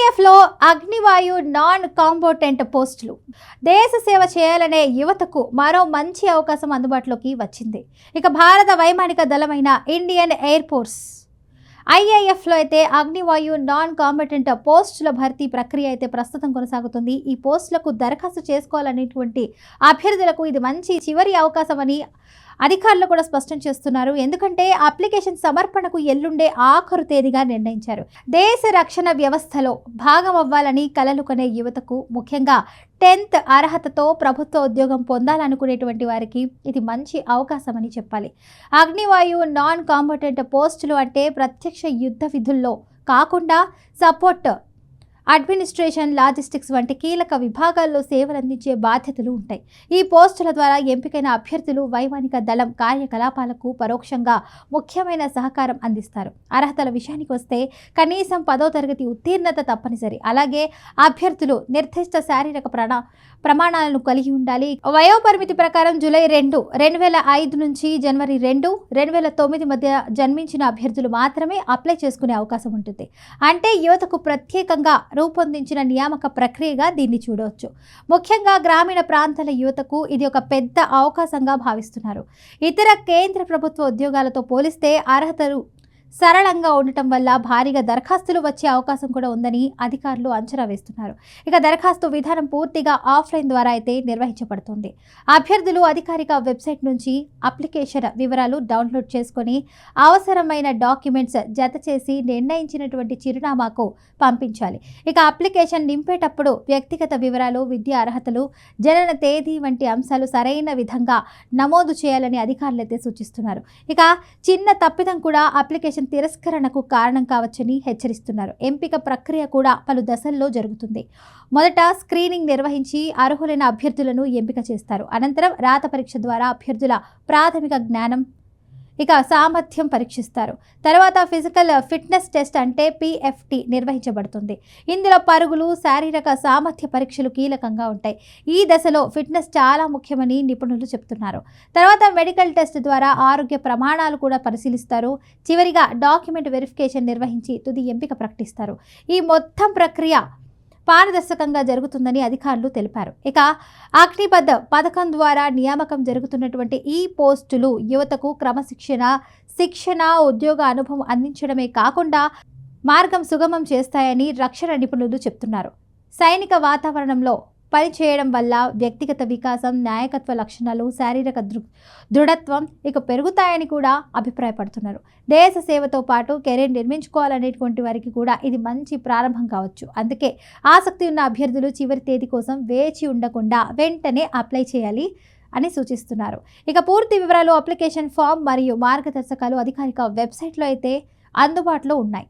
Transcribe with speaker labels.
Speaker 1: ఐఏఎఫ్లో అగ్నివాయు non కాంబోటెంట్ పోస్టులు. దేశ సేవ చేయాలనే యువతకు మరో మంచి అవకాశం అందుబాటులోకి వచ్చింది. ఇక భారత వైమానిక దళమైన ఇండియన్ ఎయిర్ ఫోర్స్ ఐఏఎఫ్లో అయితే అగ్నివాయు నాన్ కాంబటెంట్ పోస్టుల భర్తీ ప్రక్రియ అయితే ప్రస్తుతం కొనసాగుతుంది. ఈ పోస్టులకు దరఖాస్తు చేసుకోవాలనేటువంటి అభ్యర్థులకు ఇది మంచి చివరి అవకాశం అని అధికారులు కూడా స్పష్టం చేస్తున్నారు. ఎందుకంటే అప్లికేషన్ సమర్పణకు ఎల్లుండే ఆఖరు తేదీగా నిర్ణయించారు. దేశ రక్షణ వ్యవస్థలో భాగం అవ్వాలని కలలు కనే యువతకు, ముఖ్యంగా 10th అర్హతతో ప్రభుత్వ ఉద్యోగం పొందాలనుకునేటువంటి వారికి ఇది మంచి అవకాశం అని చెప్పాలి. అగ్నివాయు నాన్ కాంబటెంట్ పోస్టులు అంటే ప్రత్యక్ష యుద్ధ విధుల్లో కాకుండా సపోర్ట్, అడ్మినిస్ట్రేషన్, లాజిస్టిక్స్ వంటి కీలక విభాగాల్లో సేవలందించే బాధ్యతలు ఉంటాయి. ఈ పోస్టుల ద్వారా ఎంపికైన అభ్యర్థులు వైమానిక దళం కార్యకలాపాలకు పరోక్షంగా ముఖ్యమైన సహకారం అందిస్తారు. అర్హతల విషయానికి వస్తే కనీసం 10వ తరగతి ఉత్తీర్ణత తప్పనిసరి. అలాగే అభ్యర్థులు నిర్దిష్ట శారీరక ప్రమాణాలను కలిగి ఉండాలి. వయోపరిమితి ప్రకారం జూలై 2, 2005 నుంచి జనవరి 2, 2009 మధ్య జన్మించిన అభ్యర్థులు మాత్రమే అప్లై చేసుకునే అవకాశం ఉంటుంది. అంటే యువతకు ప్రత్యేకంగా రూపొందించిన నియామక ప్రక్రియగా దీన్ని చూడవచ్చు. ముఖ్యంగా గ్రామీణ ప్రాంతాల యువతకు ఇది ఒక పెద్ద అవకాశంగా భావిస్తున్నారు. ఇతర కేంద్ర ప్రభుత్వ ఉద్యోగాలతో పోలిస్తే అర్హతలు సరళంగా ఉండటం వల్ల భారీగా దరఖాస్తులు వచ్చే అవకాశం కూడా ఉందని అధికారులు అంచనా వేస్తున్నారు. ఇక దరఖాస్తు విధానం పూర్తిగా ఆఫ్లైన్ ద్వారా అయితే నిర్వహించబడుతుంది. అభ్యర్థులు అధికారిక వెబ్సైట్ నుంచి అప్లికేషన్ వివరాలు డౌన్లోడ్ చేసుకొని అవసరమైన డాక్యుమెంట్స్ జత చేసి నిర్ణయించినటువంటి చిరునామాకు పంపించాలి. ఇక అప్లికేషన్ నింపేటప్పుడు వ్యక్తిగత వివరాలు, విద్యా అర్హతలు, జనన తేదీ వంటి అంశాలు సరైన విధంగా నమోదు చేయాలని అధికారులు అయితే సూచిస్తున్నారు. ఇక చిన్న తప్పిదం కూడా అప్లికేషన్ తిరస్కరణకు కారణం కావచ్చని హెచ్చరిస్తున్నారు. ఎంపిక ప్రక్రియ కూడా పలు దశల్లో జరుగుతుంది. మొదట స్క్రీనింగ్ నిర్వహించి అర్హులైన అభ్యర్థులను ఎంపిక చేస్తారు. అనంతరం రాత పరీక్ష ద్వారా అభ్యర్థుల ప్రాథమిక జ్ఞానం, ఇక సామర్థ్యం పరీక్షిస్తారు. తర్వాత ఫిజికల్ ఫిట్నెస్ టెస్ట్ అంటే PFT నిర్వహించబడుతుంది. ఇందులో పరుగులు, శారీరక సామర్థ్య పరీక్షలు కీలకంగా ఉంటాయి. ఈ దశలో ఫిట్నెస్ చాలా ముఖ్యమని నిపుణులు చెప్తున్నారు. తర్వాత మెడికల్ టెస్ట్ ద్వారా ఆరోగ్య ప్రమాణాలు కూడా పరిశీలిస్తారు. చివరిగా డాక్యుమెంట్ వెరిఫికేషన్ నిర్వహించి తుది ఎంపిక ప్రకటిస్తారు. ఈ మొత్తం ప్రక్రియ పారదర్శకంగా జరుగుతుందని అధికారులు తెలిపారు. ఇక అగ్నిపథ్ పథకం ద్వారా నియామకం జరుగుతున్నటువంటి ఈ పోస్టులు యువతకు క్రమశిక్షణ, శిక్షణ, ఉద్యోగ అనుభవం అందించడమే కాకుండా మార్గం సుగమం చేస్తాయని రక్షణ నిపుణులు చెప్తున్నారు. సైనిక వాతావరణంలో పనిచేయడం వల్ల వ్యక్తిగత వికాసం, నాయకత్వ లక్షణాలు, శారీరక దృఢత్వం ఇక పెరుగుతాయని కూడా అభిప్రాయపడుతున్నారు. దేశ సేవతో పాటు కెరీర్ నిర్మించుకోవాలనేటువంటి వారికి కూడా ఇది మంచి ప్రారంభం కావచ్చు. అందుకే ఆసక్తి ఉన్న అభ్యర్థులు చివరి తేదీ కోసం వేచి ఉండకుండా వెంటనే అప్లై చేయాలి అని సూచిస్తున్నారు. ఇక పూర్తి వివరాలు, అప్లికేషన్ ఫామ్ మరియు మార్గదర్శకాలు అధికారిక వెబ్సైట్లో అయితే అందుబాటులో ఉన్నాయి.